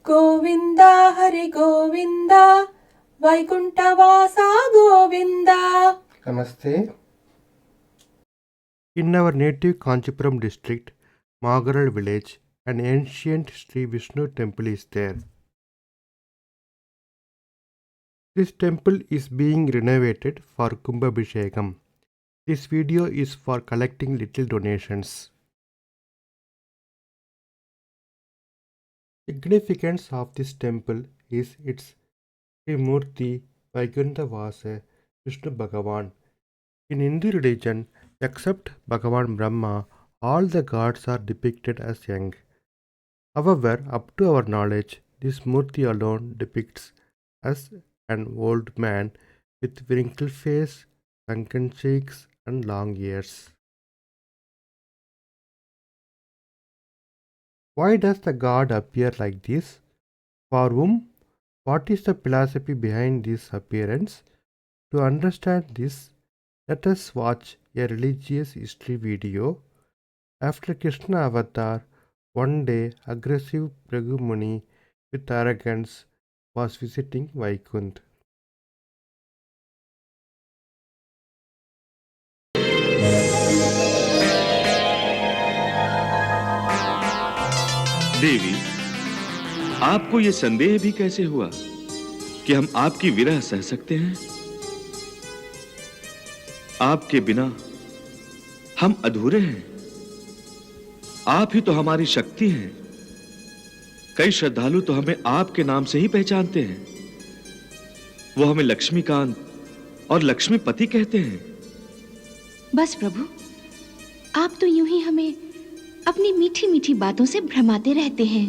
Govind Hari Govind वैकुंठवासा Govind. Namaste. In our native Kanchipuram district, Magaral village, an ancient Shri Vishnu temple is there. This temple is being renovated for kumbabishekam. This video is for collecting little donations. Significance of this temple is its Trimurti Vaikunthavasa Vishnu Bhagavan. In Hindu religion, except Bhagavan Brahma, all the gods are depicted as young. However, up to our knowledge, this Murti alone depicts as an old man with wrinkled face, sunken cheeks, and long ears. Why does the god appear like this? For whom? What is the philosophy behind this appearance? To understand this, let us watch a religious history video. After Krishna avatar, one day aggressive Bhrigu Muni with arrogance was visiting Vaikuntha. देवी, आपको ये संदेह भी कैसे हुआ कि हम आपकी विरह सह सकते हैं? आपके बिना हम अधूरे हैं। आप ही तो हमारी शक्ति हैं। कई श्रद्धालु तो हमें आपके नाम से ही पहचानते हैं। वो हमें लक्ष्मीकांत और लक्ष्मीपति कहते हैं। बस प्रभु, आप तो यूं ही हमें अपनी मीठी मीठी बातों से भ्रमाते रहते हैं।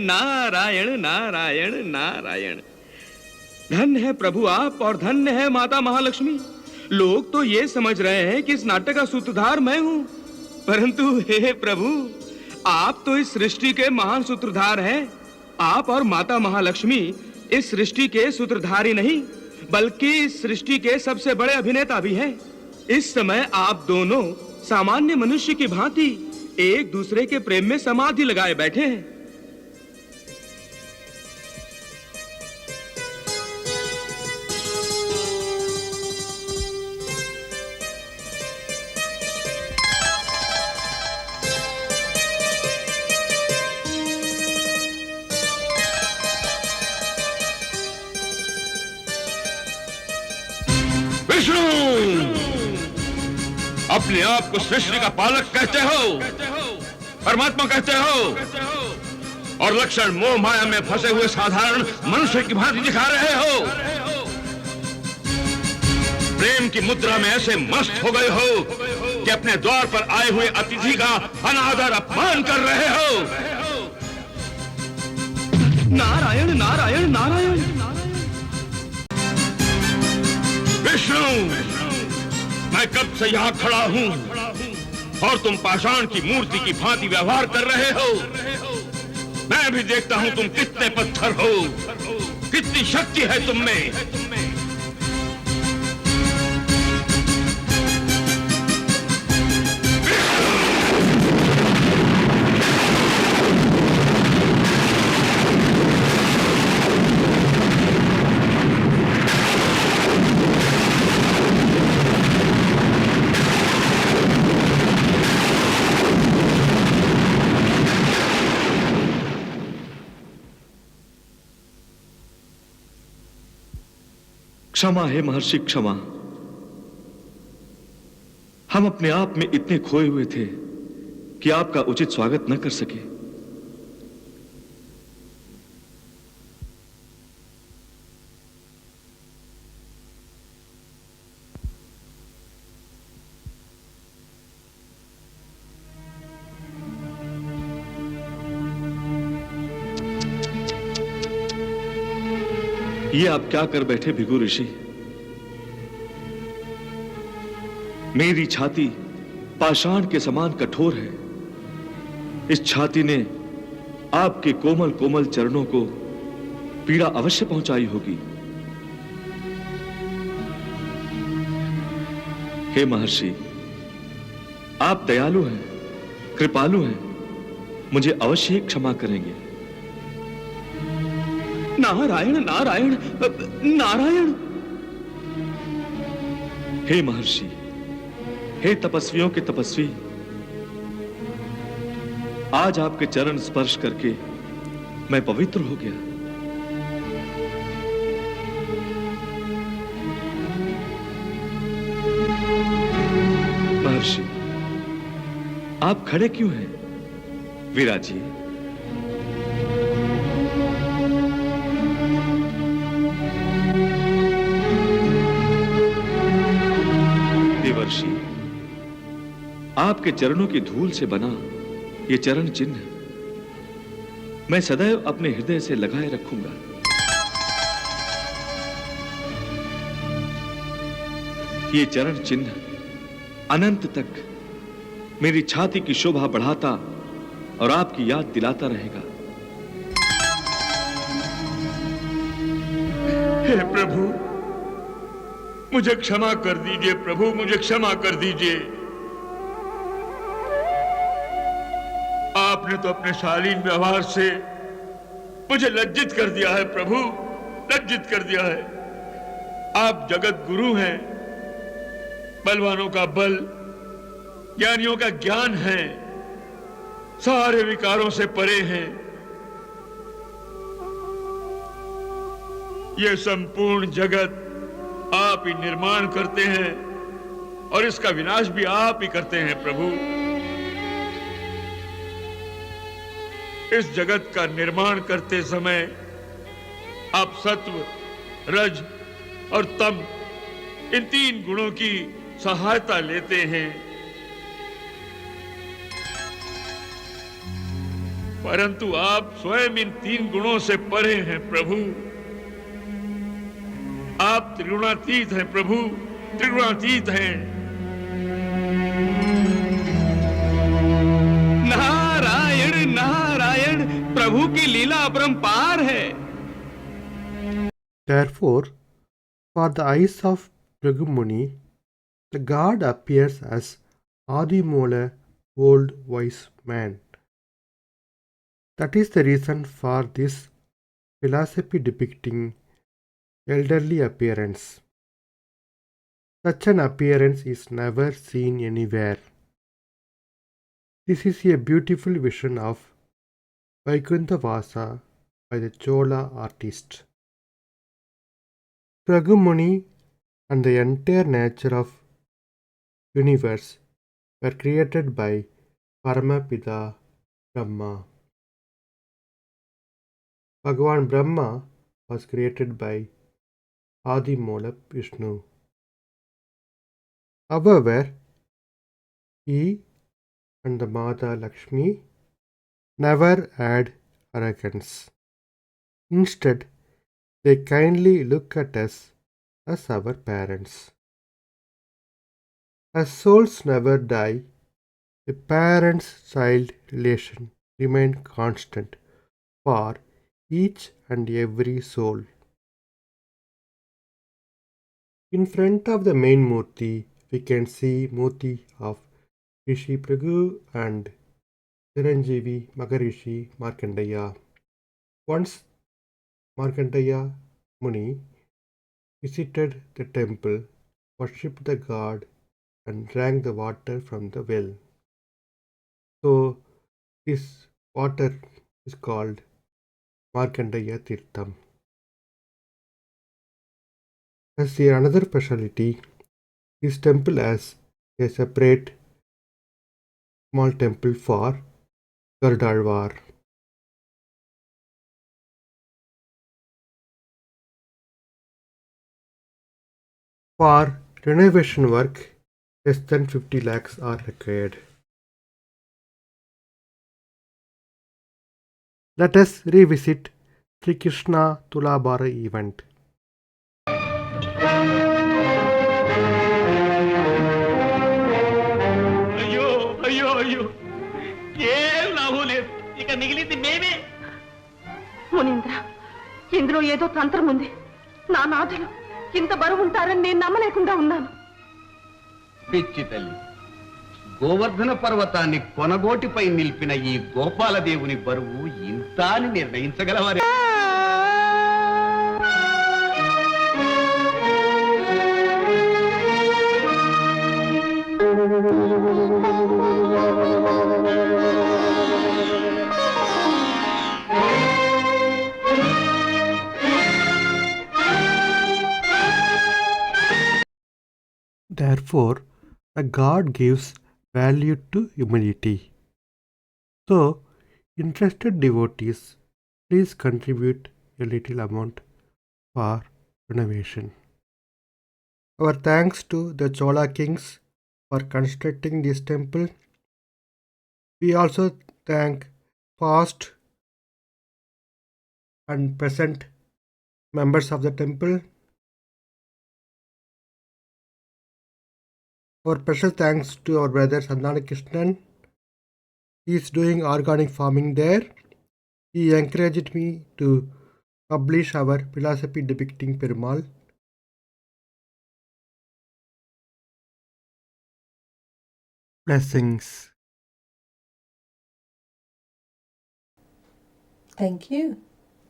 नारायण नारायण नारायण। धन्य है प्रभु आप और धन्य है माता महालक्ष्मी। लोग तो ये समझ रहे हैं कि इस नाटक का सूत्रधार मैं हूं, परंतु हे प्रभु, आप तो इस सृष्टि के महान सूत्रधार हैं। आप और माता महालक्ष्मी इस सृष्टि के सूत्रधार ही नहीं, बल्कि इस सृष्टि के सबसे बड़े अभिनेता भी हैं। इस समय आप दोनों सामान्य मनुष्य की भांति एक दूसरे के प्रेम में समाधि लगाए बैठे हैं। विष्णु, अपने आप को सृष्टि का पालक कहते हो, परमात्मा कहते हो, और लक्षण मोह माया में फंसे हुए साधारण मनुष्य की भांति दिखा रहे हो। प्रेम की मुद्रा में ऐसे मस्त हो गए हो कि अपने द्वार पर आए हुए अतिथि का अनादर अपमान कर रहे हो। नारायण नारायण नारायण। विष्णु, मैं कब से यहाँ खड़ा हूँ और तुम पाषाण की मूर्ति की भांति व्यवहार कर रहे हो। मैं भी देखता हूँ तुम कितने पत्थर हो, कितनी शक्ति है तुम में। क्षमा है महर्षि, क्षमा। हम अपने आप में इतने खोए हुए थे कि आपका उचित स्वागत न कर सके। ये आप क्या कर बैठे भिगु ऋषि? मेरी छाती पाषाण के समान कठोर है। इस छाती ने आपके कोमल कोमल चरणों को पीड़ा अवश्य पहुंचाई होगी। हे महर्षि, आप दयालु हैं, कृपालु हैं, मुझे अवश्य ही क्षमा करेंगे। नारायण नारायण नारायण। हे महर्षि, हे तपस्वियों के तपस्वी, आज आपके चरण स्पर्श करके मैं पवित्र हो गया। महर्षि, आप खड़े क्यों हैं? विराजिए। देवर्षि, आपके चरणों की धूल से बना ये चरण चिन्ह मैं सदैव अपने हृदय से लगाए रखूंगा। ये चरण चिन्ह अनंत तक मेरी छाती की शोभा बढ़ाता और आपकी याद दिलाता रहेगा। हे प्रभु, मुझे क्षमा कर दीजिए। प्रभु, मुझे क्षमा कर दीजिए। आपने तो अपने शालीन व्यवहार से मुझे लज्जित कर दिया है। प्रभु, लज्जित कर दिया है। आप जगत गुरु हैं, बलवानों का बल, ज्ञानियों का ज्ञान है, सारे विकारों से परे हैं। यह संपूर्ण जगत आप ही निर्माण करते हैं और इसका विनाश भी आप ही करते हैं। प्रभु, इस जगत का निर्माण करते समय आप सत्व, रज और तम, इन तीन गुणों की सहायता लेते हैं, परंतु आप स्वयं इन तीन गुणों से परे हैं। प्रभु, आप त्रिगुणातीत हैं। प्रभु, त्रिगुणातीत हैं। नारायण नारायण, प्रभु की लीला अपरंपार है। Therefore, for the eyes of Bhrigu Muni, the god appears as Adimola, old wise man. That is the reason for this philosophy depicting elderly appearance. Such an appearance is never seen anywhere. This is a beautiful vision of Vaikuntha Vasa by the Chola artist. Bhrigu Muni and the entire nature of universe were created by Paramapida Brahma. Bhagavan Brahma was created by Adimola Vishnu. However, he and the Mata Lakshmi never had arrogance. Instead, they kindly look at us as our parents. As souls never die, the parent-child relation remains constant for each and every soul. In front of the main Murti, we can see Murti of Rishi Bhrigu and Chiranjeevi Maharishi Markandeya. Once Markandeya Muni visited the temple, worshipped the god and drank the water from the well. So this water is called Markandeya Tirtham. As another speciality, this temple has a separate small temple for Gardalvar. For renovation work, less than 50 lakhs are required. Let us revisit Sri Krishna Tulabhara event. అయ్యో అయ్యో అయ్యో, ఏం లాభం లేదు. ఇక మిగిలింది మేమే. మునీంద్ర, ఇందులో ఏదో తంత్రం ఉంది. నా నాథులు ఇంత బరువు ఉంటారని నేను నమ్మలేకుండా ఉన్నాను. పిచ్చి తల్లి, గోవర్ధన పర్వతాన్ని కొనగోటిపై నిలిపిన ఈ గోపాలదేవుని బరువు ఇంత అని నిర్ణయించగలవారే? Therefore, the God gives value to humility. So, interested devotees, please contribute a little amount for renovation. Our thanks to the Chola kings for constructing this temple. We also thank past and present members of the temple. Our special thanks to our brother Sandana Krishnan. He is doing organic farming there. He encouraged me to publish our philosophy depicting Perumal. Blessings. Thank you.